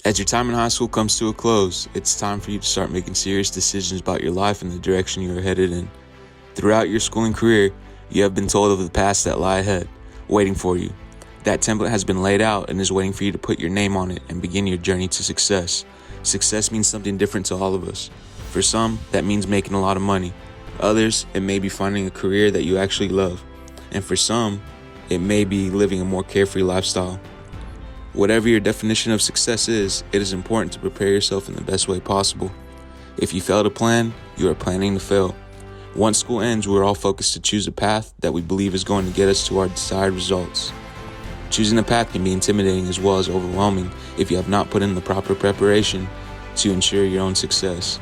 As your time in high school comes to a close, it's time for you to start making serious decisions about your life and the direction you are headed in. Throughout your schooling career, you have been told of the paths that lie ahead, waiting for you. That template has been laid out and is waiting for you to put your name on it and begin your journey to success. Success means something different to all of us. For some, that means making a lot of money. Others, it may be finding a career that you actually love. And for some, it may be living a more carefree lifestyle. Whatever your definition of success is, it is important to prepare yourself in the best way possible. If you fail to plan, you are planning to fail. Once school ends, we're all focused to choose a path that we believe is going to get us to our desired results. Choosing a path can be intimidating as well as overwhelming if you have not put in the proper preparation to ensure your own success.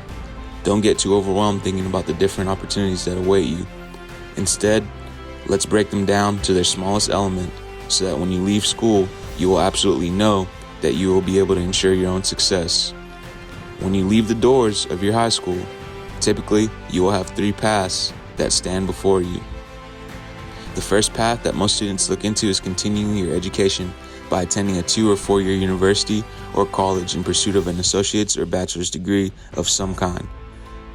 Don't get too overwhelmed thinking about the different opportunities that await you. Instead, let's break them down to their smallest element so that when you leave school, you will absolutely know that you will be able to ensure your own success. When you leave the doors of your high school, typically you will have 3 paths that stand before you. The first path that most students look into is continuing your education by attending a 2 or 4 year university or college in pursuit of an associate's or bachelor's degree of some kind.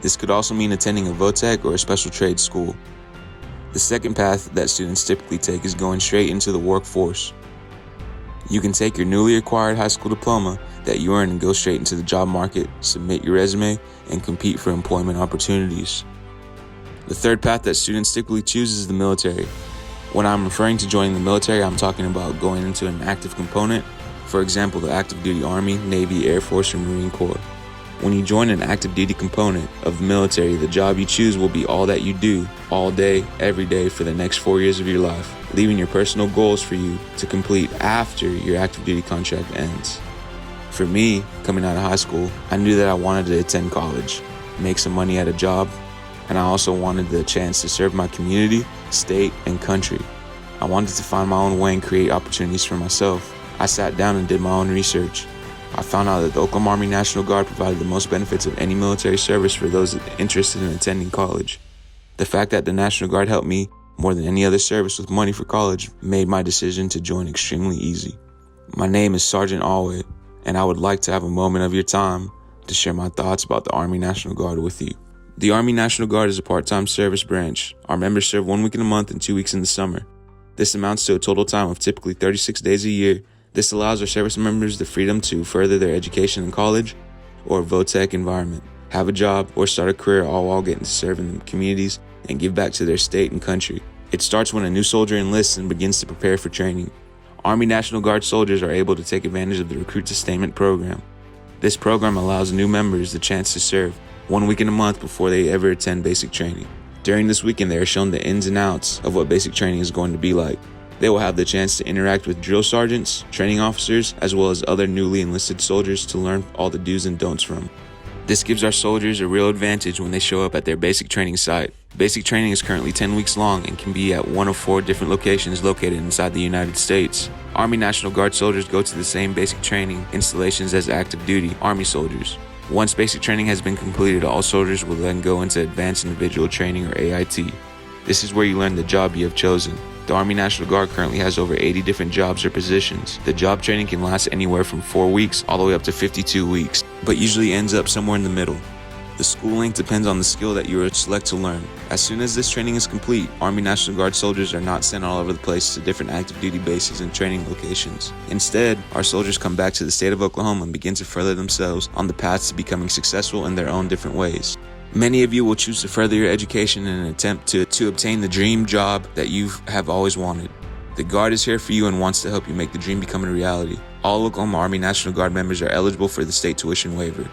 This could also mean attending a VOTEC or a special trade school. The second path that students typically take is going straight into the workforce. You can take your newly acquired high school diploma that you earned and go straight into the job market, submit your resume, and compete for employment opportunities. The third path that students typically choose is the military. When I'm referring to joining the military, I'm talking about going into an active component, for example, the active duty Army, Navy, Air Force, or Marine Corps. When you join an active duty component of the military, the job you choose will be all that you do, all day, every day for the next 4 years of your life, leaving your personal goals for you to complete after your active duty contract ends. For me, coming out of high school, I knew that I wanted to attend college, make some money at a job, and I also wanted the chance to serve my community, state, and country. I wanted to find my own way and create opportunities for myself. I sat down and did my own research. I found out that the Oklahoma Army National Guard provided the most benefits of any military service for those interested in attending college. The fact that the National Guard helped me more than any other service with money for college made my decision to join extremely easy. My name is Sergeant Awe, and I would like to have a moment of your time to share my thoughts about the Army National Guard with you. The Army National Guard is a part-time service branch. Our members serve 1 week in a month and 2 weeks in the summer. This amounts to a total time of typically 36 days a year. This allows our service members the freedom to further their education in college or VOTEC environment, have a job, or start a career, all while getting to serve in the communities and give back to their state and country. It starts when a new soldier enlists and begins to prepare for training. Army National Guard soldiers are able to take advantage of the Recruit Sustainment program. This program allows new members the chance to serve 1 week in a month before they ever attend basic training. During this weekend, they are shown the ins and outs of what basic training is going to be like. They will have the chance to interact with drill sergeants, training officers, as well as other newly enlisted soldiers to learn all the do's and don'ts from. This gives our soldiers a real advantage when they show up at their basic training site. Basic training is currently 10 weeks long and can be at one of 4 different locations located inside the United States. Army National Guard soldiers go to the same basic training installations as active duty Army soldiers. Once basic training has been completed, all soldiers will then go into Advanced Individual Training, or AIT. This is where you learn the job you have chosen. The Army National Guard currently has over 80 different jobs or positions. The job training can last anywhere from 4 weeks all the way up to 52 weeks, but usually ends up somewhere in the middle. The school length depends on the skill that you select to learn. As soon as this training is complete, Army National Guard soldiers are not sent all over the place to different active duty bases and training locations. Instead, our soldiers come back to the state of Oklahoma and begin to further themselves on the paths to becoming successful in their own different ways. Many of you will choose to further your education in an attempt to obtain the dream job that you have always wanted. The Guard is here for you and wants to help you make the dream become a reality. All Oklahoma Army National Guard members are eligible for the state tuition waiver.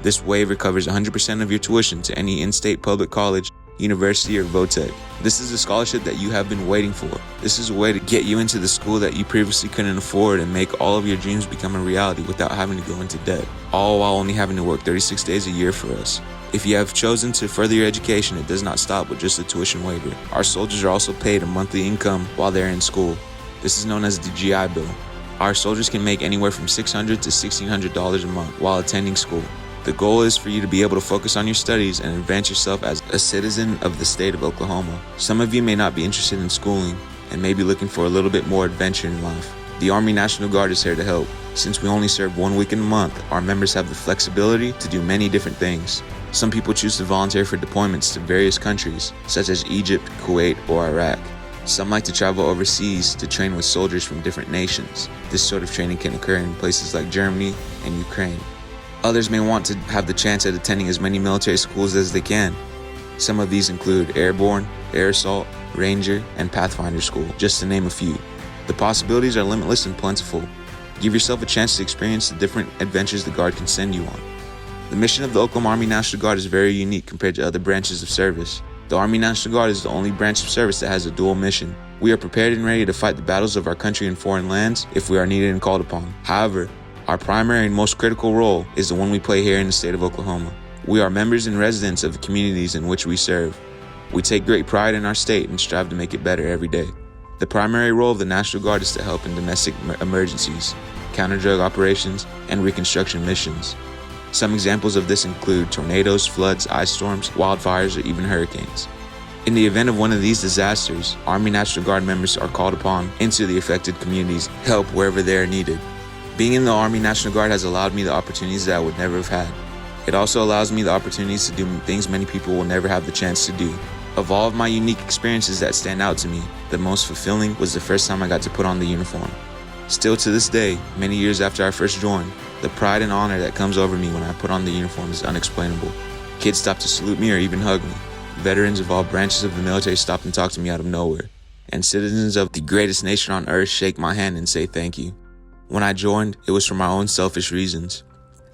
This waiver covers 100% of your tuition to any in-state public college, university, or VOTEC. This is a scholarship that you have been waiting for. This is a way to get you into the school that you previously couldn't afford and make all of your dreams become a reality without having to go into debt, all while only having to work 36 days a year for us. If you have chosen to further your education, it does not stop with just a tuition waiver. Our soldiers are also paid a monthly income while they're in school. This is known as the GI Bill. Our soldiers can make anywhere from $600 to $1,600 a month while attending school. The goal is for you to be able to focus on your studies and advance yourself as a citizen of the state of Oklahoma. Some of you may not be interested in schooling and may be looking for a little bit more adventure in life. The Army National Guard is here to help. Since we only serve 1 week in a month, our members have the flexibility to do many different things. Some people choose to volunteer for deployments to various countries, such as Egypt, Kuwait, or Iraq. Some like to travel overseas to train with soldiers from different nations. This sort of training can occur in places like Germany and Ukraine. Others may want to have the chance at attending as many military schools as they can. Some of these include Airborne, Air Assault, Ranger, and Pathfinder School, just to name a few. The possibilities are limitless and plentiful. Give yourself a chance to experience the different adventures the Guard can send you on. The mission of the Oklahoma Army National Guard is very unique compared to other branches of service. The Army National Guard is the only branch of service that has a dual mission. We are prepared and ready to fight the battles of our country in foreign lands if we are needed and called upon. However, our primary and most critical role is the one we play here in the state of Oklahoma. We are members and residents of the communities in which we serve. We take great pride in our state and strive to make it better every day. The primary role of the National Guard is to help in domestic emergencies, counter-drug operations, and reconstruction missions. Some examples of this include tornadoes, floods, ice storms, wildfires, or even hurricanes. In the event of one of these disasters, Army National Guard members are called upon into the affected communities to help wherever they are needed. Being in the Army National Guard has allowed me the opportunities that I would never have had. It also allows me the opportunities to do things many people will never have the chance to do. Of all of my unique experiences that stand out to me, the most fulfilling was the first time I got to put on the uniform. Still to this day, many years after I first joined, the pride and honor that comes over me when I put on the uniform is unexplainable. Kids stop to salute me or even hug me. Veterans of all branches of the military stop and talk to me out of nowhere. And citizens of the greatest nation on earth shake my hand and say thank you. When I joined, it was for my own selfish reasons.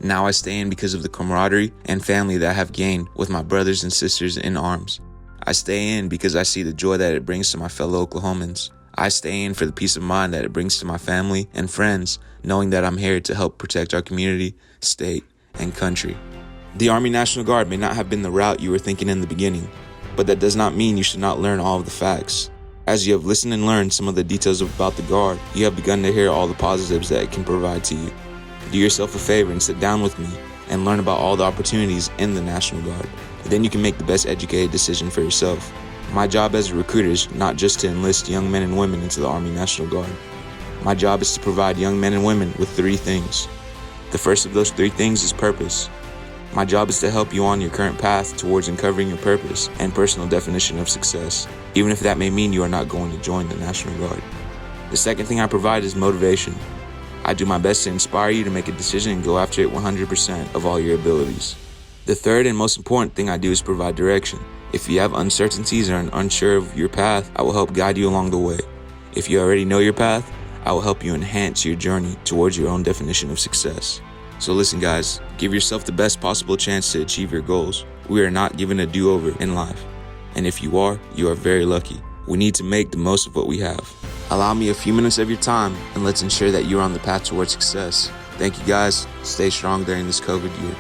Now I stay in because of the camaraderie and family that I have gained with my brothers and sisters in arms. I stay in because I see the joy that it brings to my fellow Oklahomans. I stay in for the peace of mind that it brings to my family and friends, knowing that I'm here to help protect our community, state, and country. The Army National Guard may not have been the route you were thinking in the beginning, but that does not mean you should not learn all of the facts. As you have listened and learned some of the details about the Guard, you have begun to hear all the positives that it can provide to you. Do yourself a favor and sit down with me and learn about all the opportunities in the National Guard. Then you can make the best educated decision for yourself. My job as a recruiter is not just to enlist young men and women into the Army National Guard. My job is to provide young men and women with 3 things. The first of those 3 things is purpose. My job is to help you on your current path towards uncovering your purpose and personal definition of success, even if that may mean you are not going to join the National Guard. The second thing I provide is motivation. I do my best to inspire you to make a decision and go after it 100% of all your abilities. The third and most important thing I do is provide direction. If you have uncertainties or are unsure of your path, I will help guide you along the way. If you already know your path, I will help you enhance your journey towards your own definition of success. So listen guys, give yourself the best possible chance to achieve your goals. We are not given a do-over in life. And if you are very lucky. We need to make the most of what we have. Allow me a few minutes of your time and let's ensure that you're on the path towards success. Thank you guys. Stay strong during this COVID year.